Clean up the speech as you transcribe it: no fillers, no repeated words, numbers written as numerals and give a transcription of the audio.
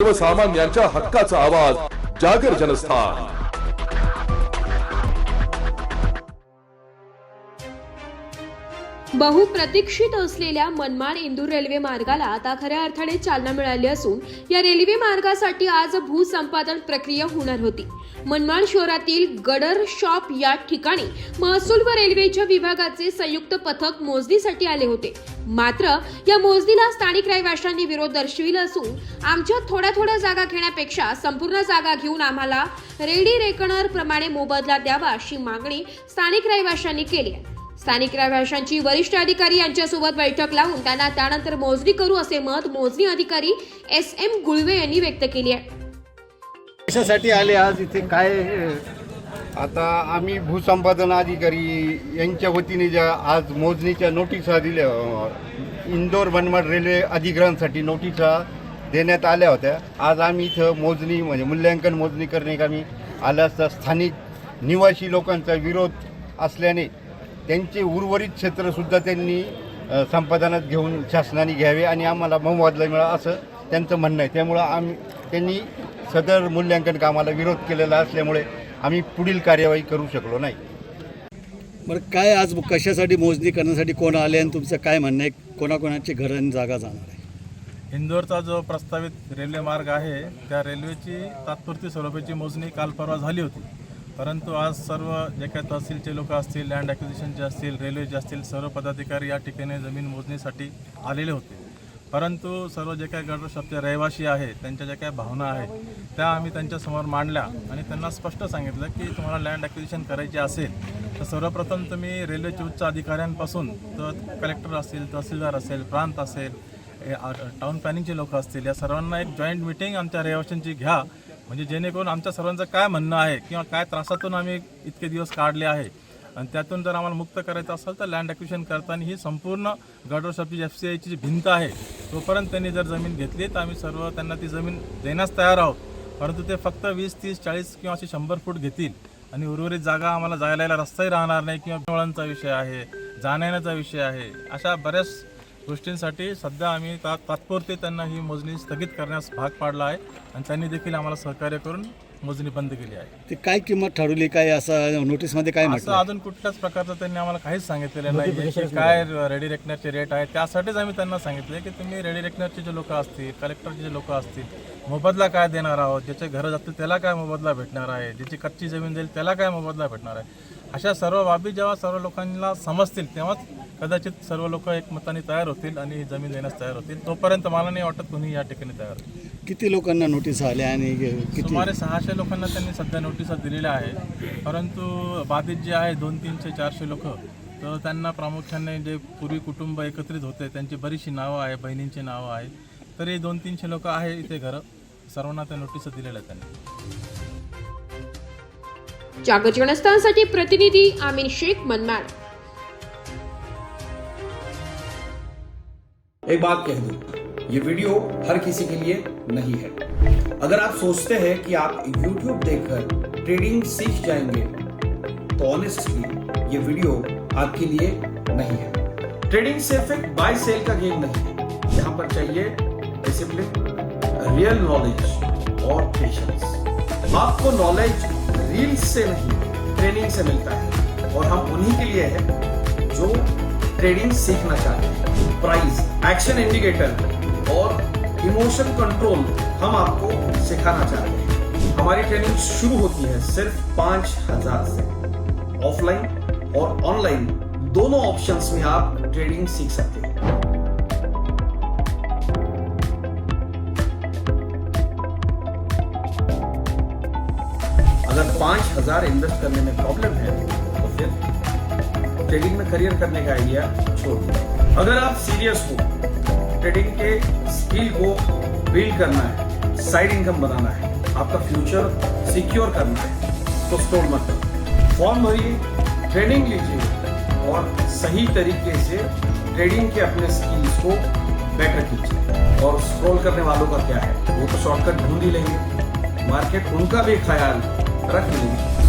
सर्वसामान्यांच्या हक्काचा आवाज जागर जनस्थान। बहुप्रतीक्षित असलेल्या मनमाड इंदूर रेल्वे मार्गाला आता खऱ्या अर्थाने चालना मिळाली असून या रेल्वे मार्गासाठी आज भूसंपादन प्रक्रिया होणार होती। मनमाड शहरातील गडर शॉप या ठिकाणी महसूल व रेल्वेच्या विभागाचे संयुक्त पथक मोजणीसाठी आले होते। मात्र या मोजणीला स्थानिक रहिवाशांनी विरोध दर्शविला असून आमच्या थोड्या जागा घेण्यापेक्षा संपूर्ण जागा घेऊन आम्हाला रेडी रेकनर प्रमाणे मोबदला द्यावा अशी मागणी स्थानिक रहिवाशांनी केली आहे। स्थानिक रहिवाशांची वरिष्ठ अधिकारी यांच्यासोबत बैठक लावून त्यांना त्यानंतर मोजणी करू असे मत मोजणी अधिकारी SM गुळवे यांनी व्यक्त केले आहे। कशासाठी आले आज इथे काय? आता आम्ही भूसंपादन अधिकारी यांच्या वतीने ज्या आज मोजणीच्या नोटिसा दिल्या, इंदोर मनमाड रेल्वे अधिग्रहणासाठी नोटिसा देण्यात आल्या होत्या। आज आम्ही इथं मोजणी म्हणजे मूल्यांकन मोजणी करणे आलं असता स्थानिक निवासी लोकांचा विरोध असल्याने त्यांचे उर्वरित क्षेत्रसुद्धा त्यांनी संपादनात घेऊन शासनाने घ्यावे आणि आम्हाला मोबदला मिळावा असं त्यांचं म्हणणं आहे। त्यामुळं त्यांनी सदर मूल्यांकन कामाला विरोध केलेला असल्यामुळे आम्ही पुढील कार्यवाही करू शकलो नाही। बरं, काय आज कशासाठी मोजणी करण्यासाठी कोण आले आणि तुमचं काय म्हणणं आहे? कोणाकोणाची घरं आणि जागा जाणार आहे? इंदोरचा जो प्रस्तावित रेल्वे मार्ग आहे त्या रेल्वेची तात्पुरती स्वरूपाची मोजणी काल परवा झाली होती, परंतु आज सर्व जे काही तहसीलचे लोक असतील, लँड ॲक्विजिशनचे असतील, रेल्वेचे असतील, सर्व पदाधिकारी या ठिकाणी जमीन मोजणीसाठी आलेले होते। परंतु सर्व जे काही गडर शॉपचे रहिवासी आहे त्यांच्या ज्या काही भावना आहेत त्या आम्ही त्यांच्यासमोर मांडल्या आणि त्यांना स्पष्ट सांगितलं की तुम्हाला लँड ॲक्विजिशन करायची असेल तर सर्वप्रथम तुम्ही रेल्वेच्या उच्च अधिकाऱ्यांपासून तर कलेक्टर असेल, तहसीलदार असेल, प्रांत असेल, टाउन प्लॅनिंगचे लोक असतील, या सर्वांना एक जॉईंट मिटिंग आमच्या रहिवाशांची घ्या, म्हणजे जेणेकरून आमच्या सर्वांचं काय म्हणणं आहे किंवा काय त्रासातून आम्ही इतके दिवस काढले आहे आणि त्यातून जर आम्हाला मुक्त करायचं असेल तर लँड ॲक्विजिशन करताना ही संपूर्ण गडर शॉपची FCIची जी भिंत आहे तोपर्यंत त्यांनी जर जमीन घेतली तर आम्ही सर्व त्यांना ती जमीन देण्यास तयार आहोत। परंतु ते फक्त 20, 30, 40 किंवा अशी 100 फूट घेतील आणि उर्वरित जागा आम्हाला जायला यायला रस्ताही राहणार नाही किंवा वळणचा विषय आहे, जाण्याचा विषय आहे, अशा बऱ्याच गोष्टींसाठी सध्या आम्ही तात्पुरते त्यांना ही मोजणी स्थगित करण्यास भाग पाडला आहे आणि त्यांनी देखील आम्हाला सहकार्य करून मोजणी बंद केली आहे। ते काय किंमत ठरवली, काय असं नोटीसमध्ये काय म्हटलं? असं अजून कुठल्याच प्रकारचं त्यांनी आम्हाला काहीच सांगितलेलं नाही की काय रेडी रेकनरचे रेट आहे। त्यासाठीच आम्ही त्यांना सांगितले की तुम्ही रेडी रेकनरचे जे लोक असतील, कलेक्टरचे जे लोक असतील, मोबदला काय देणार आहोत, ज्याचे घरं जातील त्याला काय मोबदला भेटणार आहे, ज्याची कच्ची जमीन जाईल त्याला काय मोबदला भेटणार आहे, अशा सर्व बाबी जेव्हा सर्व लोकांना समजतील तेव्हाच कदाचित सर्व लोक एकमताने तयार होतील आणि ही जमीन देण्यास तयार होतील। तोपर्यंत मला नाही वाटत कोणी या ठिकाणी तयार होईल। किती लोकांना नोटीस आल्या आणि किती? सुमारे 600 लोकांना त्यांनी सध्या नोटिसा दिलेल्या आहे, परंतु बाधित जे आहे 200, 300, 400 लोक, तर त्यांना प्रामुख्याने जे पूर्वी कुटुंब एकत्रित होते त्यांची बरीचशी नावं आहे, बहिणींची नावं आहे, तरी 200-300 लोक आहे इथे घरं, सर्वांना त्या नोटिसा दिलेल्या आहेत त्यांनी। जागर जनस्थानसाठी प्रतिनिधी आमिर शेख, मनमाड। एक बात कह दूं, ये वीडियो हर किसी के लिए नहीं है। अगर आप सोचते हैं कि आप YouTube देखकर ट्रेडिंग सीख जाएंगे तो ऑनेस्टली ये वीडियो आपके लिए नहीं है। ट्रेडिंग सिर्फ एक बाय सेल का गेम नहीं है, यहाँ पर चाहिए डिसिप्लिन, रियल नॉलेज और पेशेंस। आपको नॉलेज रील्स से नहीं ट्रेनिंग से मिलता है और हम उन्हीं के लिए हैं जो ट्रेडिंग सीखना चाहते हैं। प्राइस, एक्शन इंडिकेटर और इमोशन कंट्रोल हम आपको सिखाना चाहते हैं। हमारी ट्रेनिंग शुरू होती है सिर्फ 5000 से। ऑफलाइन और ऑनलाइन दोनों ऑप्शंस में आप ट्रेडिंग सीख सकते हैं। अगर 5000 इन्वेस्ट करने में प्रॉब्लम है तो फिर ट्रेडिंग में करियर करने का आइडिया छोड़ दीजिए। अगर आप सीरियस हो, ट्रेडिंग के स्किल को बिल्ड करना है, साइड इनकम बनाना है, आपका फ्यूचर सिक्योर करना है, तो स्टॉल मत करो। फॉर्म भरिए, ट्रेनिंग लीजिए और सही तरीके से ट्रेडिंग के अपने स्किल्स को बेटर कीजिए। और स्क्रॉल करने वालों का क्या है, वो तो शॉर्टकट ढूंढ ही लेंगे, मार्केट उनका भी ख्याल रख लेंगे।